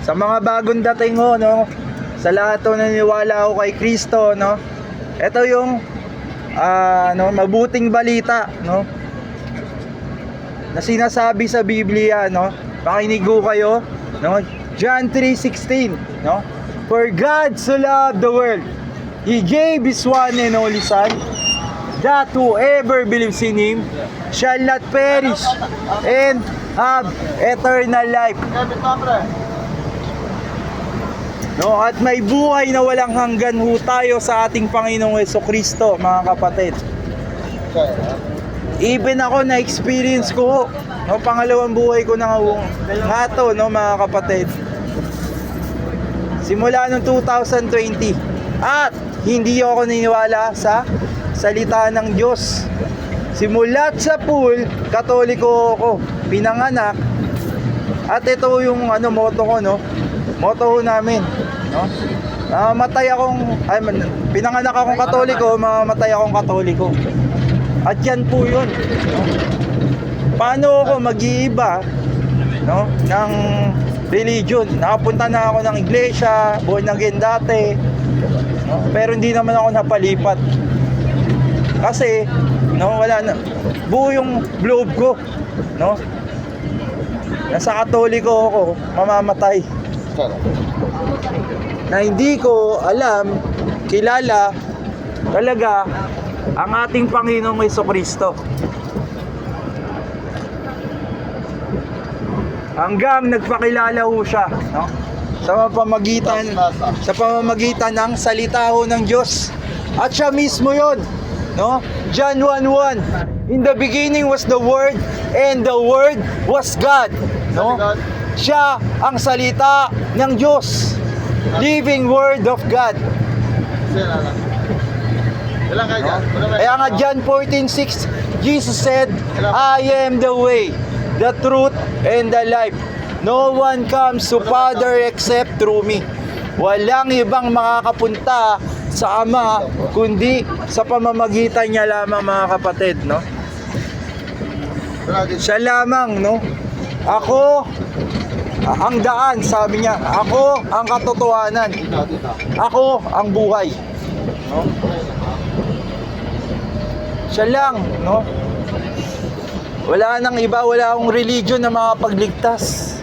Sa mga bagong dating ho, no, sa lahat ho naniniwala ho kay Kristo, no, ito yung no, mabuting balita, no, na sinasabi sa Biblia, no. Makinig ho kayo, no. John 3:16, no. For God so loved the world, He gave His one and only Son, that whoever believes in Him shall not perish and have eternal life. No, at may buhay na walang hanggan ho tayo sa ating Panginoong Jesucristo, mga kapatid. Even ako na-experience ko ho, no, pangalawang buhay ko na nga to, no, mga kapatid. Simula noong 2020. At hindi ako naniniwala sa salita ng Diyos. Simulat sa pool, Katoliko ako, pinanganak. At ito yung motto ko, no. Motto ho namin, no. Pinanganak akong Katoliko, mamamatay akong Katoliko. At yan po yun, no? Paano ako mag-iiba, no, ng religion? Nakapunta na ako ng iglesia, born again dati, no? Pero hindi naman ako napalipat. Kasi, no, wala na. Buo yung globe ko, no? Nasa Katoliko ako, mamamatay. Na hindi ko alam, kilala talaga ang ating Panginoong Jesucristo. Hanggang nagpakilala ho siya, no? Sa pamamagitan ng salita ho ng Diyos. At siya mismo yon, no? John 1:1. In the beginning was the Word, and the Word was God, no? Siya ang salita ng Diyos, living Word of God. Kaya nga John 14:6, Jesus said, I am the way, the truth, and the life. No one comes to Father except through me. Walang ibang makakapunta sa Ama kundi sa pamamagitan niya lamang, mga kapatid, no? Siya lamang, no? Ako ang daan, sabi niya. Ako ang katotohanan. Ako ang buhay, no? Siya lang, no? Wala nang iba, wala akong religion na makapagligtas.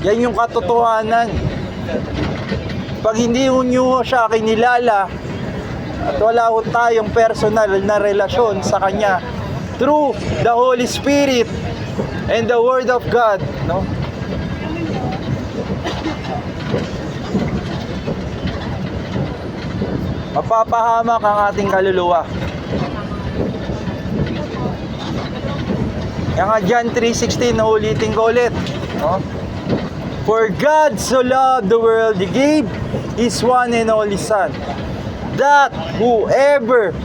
Yan yung katotohanan. Pag hindi nyo siya kinilala at wala ho tayong personal na relasyon sa Kanya through the Holy Spirit and the Word of God, no? Mapapahamak ang ating kaluluwa. Yan nga John 3:16, naulitin ko ulit, no? For God so loved the world, He gave His one and only Son, that whoever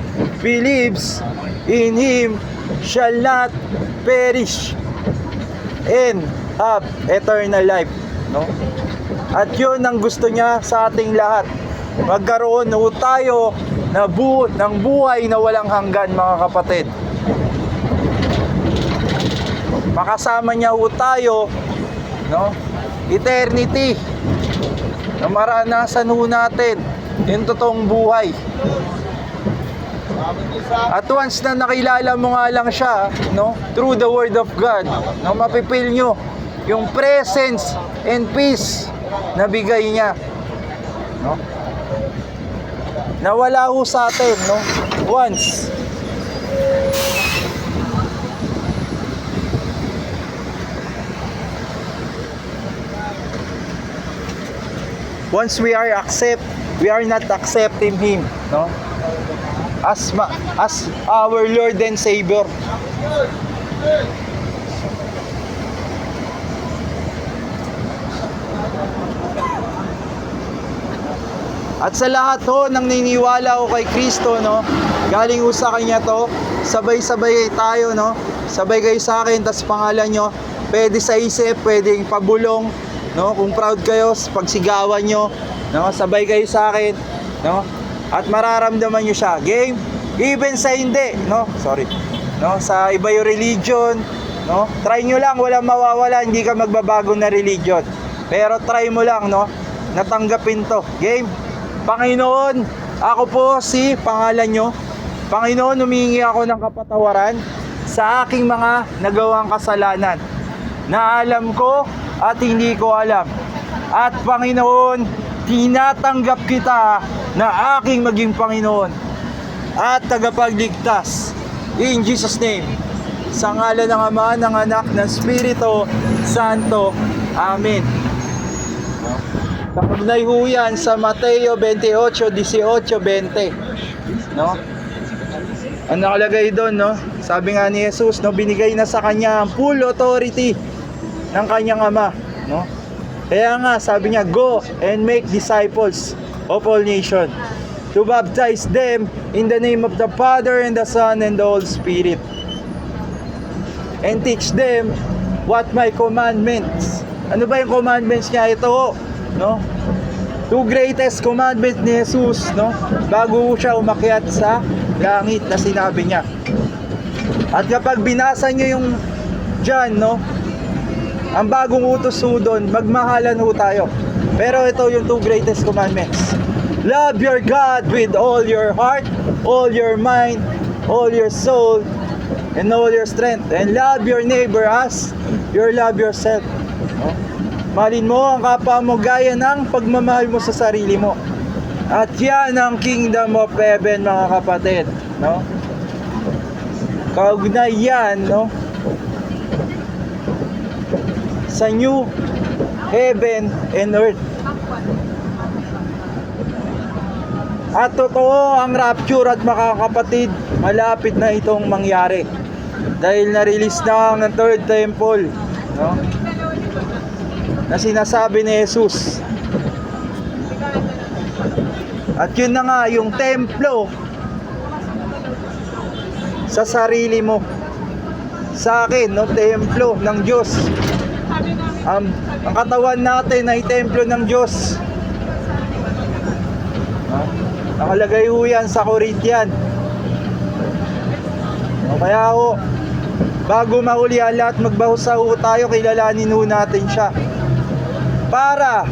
believes in Him shall not perish and have eternal life, no? At yun ang gusto niya sa ating lahat. Magkaroon ho tayo ng buhay na walang hanggan, mga kapatid. Makasama niya ho tayo, no? Eternity. Na maranasan ho natin yung totoong buhay. At once na nakilala mo nga lang siya, no, through the Word of God, no, mapipil nyo yung presence and peace na bigay niya, no? Nawala ho sa atin, no? Once we are not accepting Him, no? As our Lord and Savior. At sa lahat ho nang niniwala ho kay Kristo, no, galing ho sa Kanya to, sabay-sabay tayo, no, sabay kayo sa akin, tas pangalan nyo, pwede sa isip, pwedeng pabulong, no, kung proud kayo, pagsigawan nyo, no, sabay kayo sa akin, no, at mararamdaman nyo siya. Game, even sa hindi, no, sa iba yung religion, no, try nyo lang, walang mawawala, hindi ka magbabago na religion. Pero try mo lang, no? Natanggapin to. Game? Panginoon, ako po si pangalan nyo. Panginoon, humingi ako ng kapatawaran sa aking mga nagawang kasalanan na alam ko at hindi ko alam. At Panginoon, tinatanggap kita na aking maging Panginoon at tagapagligtas. In Jesus' name. Sa ngalan ng Ama, ng Anak, ng Espiritu Santo. Amen. Kaugnay ho yan sa Mateo 28, 18, 20. No? Ang nakalagay doon, no? Sabi nga ni Jesus, no, binigay na sa kanya ang full authority ng kanyang Ama, no? Kaya nga, sabi niya, go and make disciples of all nations, to baptize them in the name of the Father and the Son and the Holy Spirit, and teach them what my commandments. Ano ba yung commandments niya? Ito, no? Two greatest commandments ni Jesus, no? Bago siya umakyat sa langit na sinabi niya. At kapag binasa niyo yung dyan, no? Ang bagong utos ho doon, magmahalan ho tayo. Pero ito yung two greatest commandments. Love your God with all your heart, all your mind, all your soul, and all your strength. And love your neighbor as you love yourself. No? Mahalin mo ang kapwa mo gaya ng pagmamahal mo sa sarili mo. At yan ang kingdom of heaven, mga kapatid. No? Kaugnay yan, no? Sa new heaven and earth. At totoo ang rapture at mga kapatid, malapit na itong mangyari. Dahil na-release na ng third temple, no? Na sinasabi ni Jesus. At yun na nga, yung templo sa sarili mo. Sa akin, no, templo ng Diyos. Ang katawan natin ay templo ng Diyos. Nakalagay ho yan sa Corinthian. Kaya ho, bago mahuli ang lahat, magbahusa ho tayo, kilalanin ho natin siya. Para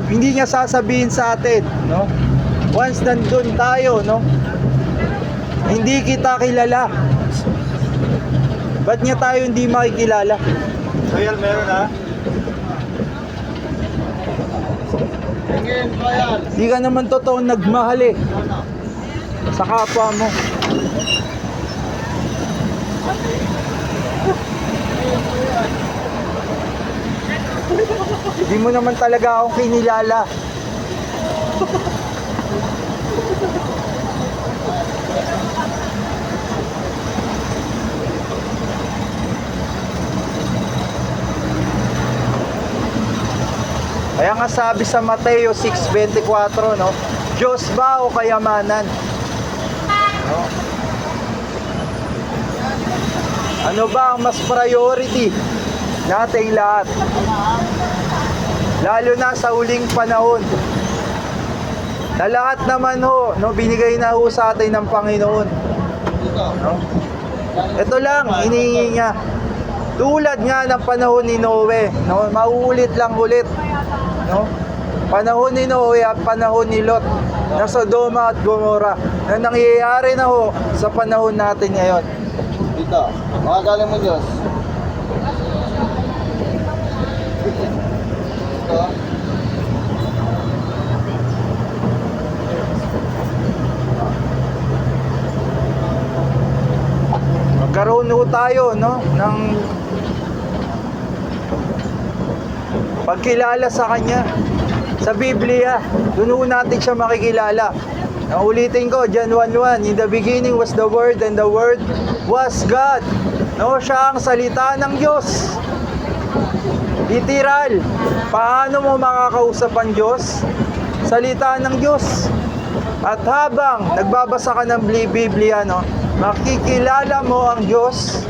hindi niya sasabihin sa atin, no? Once nandun tayo, no? Hindi kita kilala. Ba't niya tayo hindi makikilala? Royal, meron ha? Hindi ka naman totoo nagmahal eh sa kapwa mo. Hindi mo naman talaga akong kinilala. Kaya nga sabi sa Mateo 6:24, no? Diyos ba o kayamanan? No? Ano ba ang mas priority nating lahat? Lalo na sa huling panahon. Na lahat naman ho, no, binigay na ho sa atin ng Panginoon. No? Ito lang, hinihingi niya. Tulad nga ng panahon ni Noe, no? Mauulit lang ulit, no? Panahon ni Noe at panahon ni Lot na Sodoma at Gomora na nangyayari na ho sa panahon natin ngayon. Dito, mga galing mo Diyos. Dito. Magkaroon ho tayo, no, ng pagkilala sa Kanya sa Biblia. Doon ho natin siya makikilala. Ulitin ko, John 1:1, in the beginning was the Word and the Word was God. No, siya ang salita ng Diyos. Literal. Paano mo makakausap ang Diyos? Salita ng Diyos. At habang nagbabasa ka ng Biblia, no, makikilala mo ang Diyos.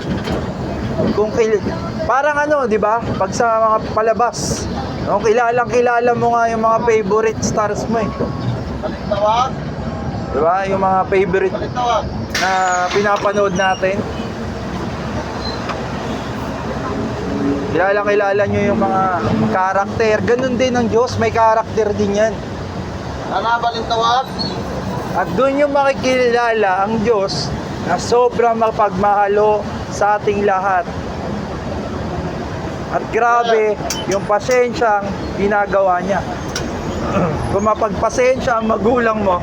Parang ano, di ba? Pag sa mga palabas, no, kilala mo nga yung mga favorite stars mo eh. Tawag. Di ba? Yung mga favorite na pinapanood natin. kilala nyo yung mga karakter. Ganun din ang Diyos, may karakter din yan. Balintawak. At doon yung makikilala ang Diyos na sobrang mapagmahalo sa ating lahat. At grabe yung pasensyang ginagawa niya. Kung mapagpasensya ang magulang mo,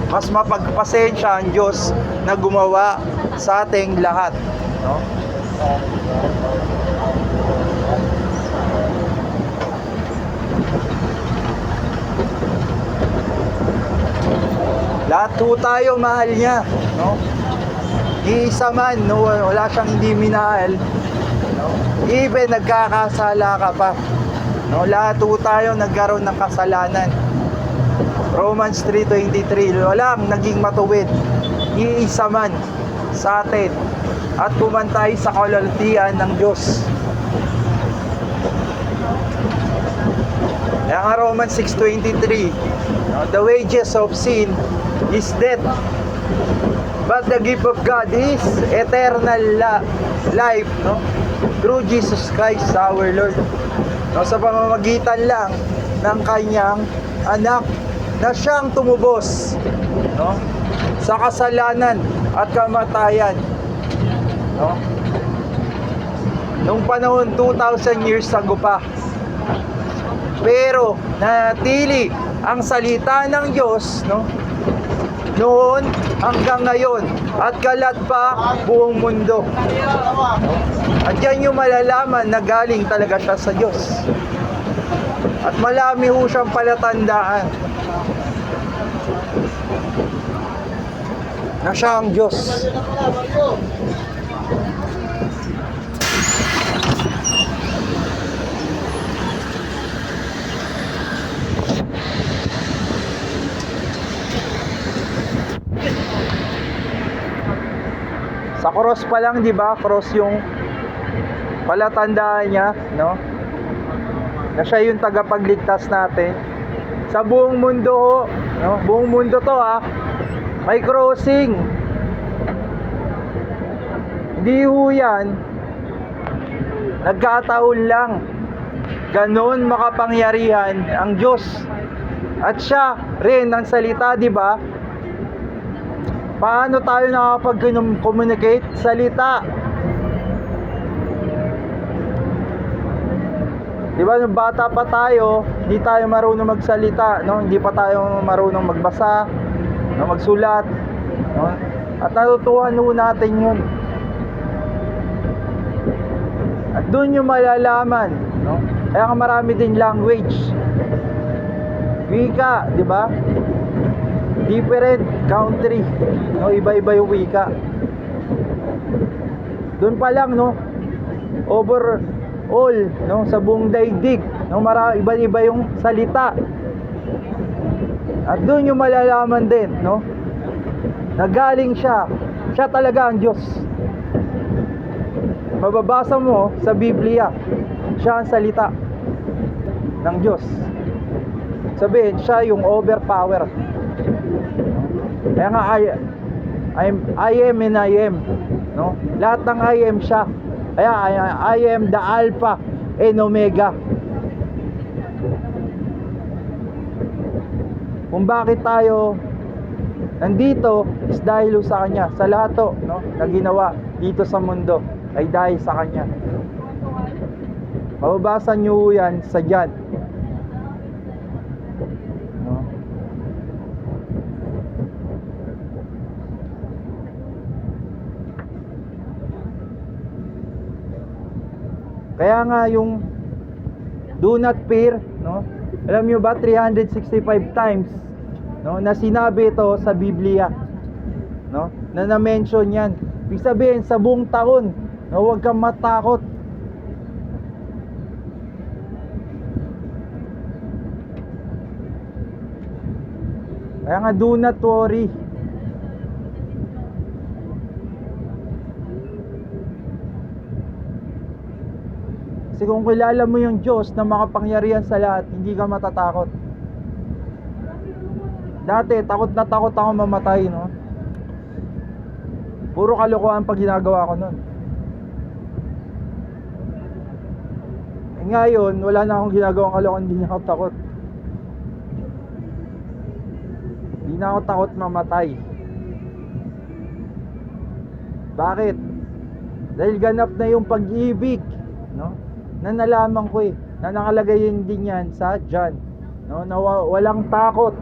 mas mapagpasensya ang Diyos na gumawa sa ating lahat, no? Lahat po tayo mahal niya, no? Iisa man, no? Wala siyang hindi minahal, no? Even nagkakasala ka pa, no? Lahat po tayo nagkaroon ng kasalanan. Romans 3:23, walang naging matuwid, iisa man sa atin, at pumantay sa kaluwalhatian ng Diyos. Kaya nga Romans 6:23, no, the wages of sin is death, but the gift of God is eternal life, no, through Jesus Christ our Lord, no, sa pamamagitan lang ng kanyang anak na siyang tumubos, no, sa kasalanan at kamatayan, no, nung panahon 2,000 years ago pa. Pero nanatili ang salita ng Diyos, no, noon hanggang ngayon, at kalat pa buong mundo. At yan yung malalaman na galing talaga siya sa Diyos. At malami ho siyang palatandaan na siya ang Diyos. Sa cross pa lang, di ba? Cross yung palatandaan niya, no? Na siya yung tagapagligtas natin. Sa buong mundo ho, no? Buong mundo to, ha? May crossing. Hindi ho yan nagkataon lang. Ganon makapangyarihan ang Diyos. At siya rin ang salita, di ba? Paano tayo nakakapag-communicate? Salita. Di ba, nung bata pa tayo, hindi tayo marunong magsalita, no? Hindi pa tayo marunong magbasa, no? Magsulat, no? At natutuhan ho natin yun. At doon yung malalaman, no? Kaya nga marami din language. Wika, di ba? Different country, no? Iba-iba yung wika. Doon pa lang, no? Overall, no? Sa buong daigdig, no? Iba-iba yung salita. At doon yung malalaman din, no? Nagaling siya. Siya talaga ang Diyos. Mababasa mo sa Biblia, siya ang salita ng Diyos. Sabihin, siya yung overpower. Kaya nga I am and I am, no? Lahat ng I am siya. Kaya I am the Alpha and Omega. Kung bakit tayo nandito is dahil sa kanya. Sa lahat to, no, na ginawa dito sa mundo ay dahil sa kanya. Mababasa nyo yan sa John, no? Kaya nga yung do not fear, no? Alam nyo ba 365 times, no, na sinabi ito sa Biblia, no, na na-mention yan. Ibig sabihin sa buong taon, no, huwag kang matakot. Kaya nga do not worry. Kasi kung kilala mo yung Diyos na makapangyarihan sa lahat, hindi ka matatakot. Dati, takot na takot ako mamatay, no? Puro kalokohan pag ginagawa ko nun. Ngayon, wala na akong ginagawang kalokohan, hindi na ako takot. Hindi na ako takot mamatay. Bakit? Dahil ganap na yung pag-ibig, no? Na nalaman ko na nakalagay din yan sa John, no? Na walang takot,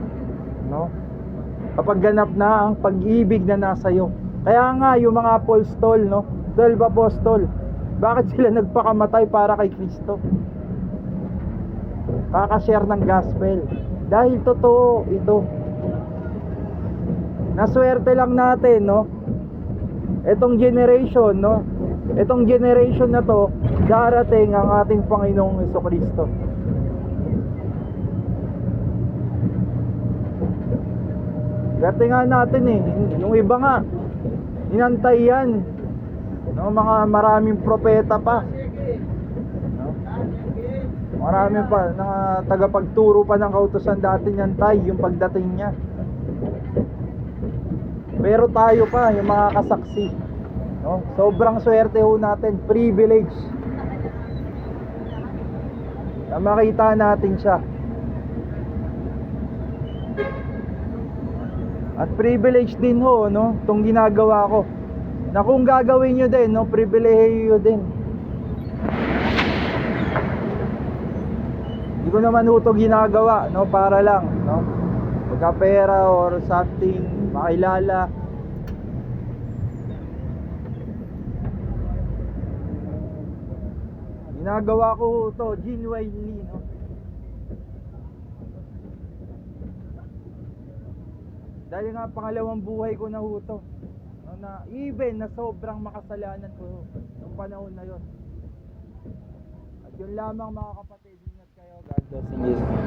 no? Kapag ganap na ang pag-ibig na nasa iyo. Kaya nga yung mga apostol, no? 12 apostol, bakit sila nagpakamatay para kay Kristo? Kakashare ng gospel. Dahil totoo ito. Naswerte lang natin, no? Etong generation, no? Etong generation na to, darating ang ating Panginoong Jesucristo. Swerte nga natin yung iba nga inantay yan, no? Mga maraming propeta pa, no? Marami pa na tagapagturo pa ng kautusan dati niyantay yung pagdating niya. Pero tayo pa, yung mga kasaksi, no? Sobrang swerte ho natin, privilege na makita natin siya. At privilege din ho, no? Itong ginagawa ko, na kung gagawin nyo din, no? Pribilehiyo din. Hindi ko naman ho ito ginagawa, no? Para lang, no? Pagkapera or something, makilala. Ginagawa ko ito genuinely, no? Dahil nga pangalawang buhay ko na ito, no? Na even na sobrang makasalanan ko nung panahon na yon. At yun lamang mga kapatid, ingat kayo. God bless you.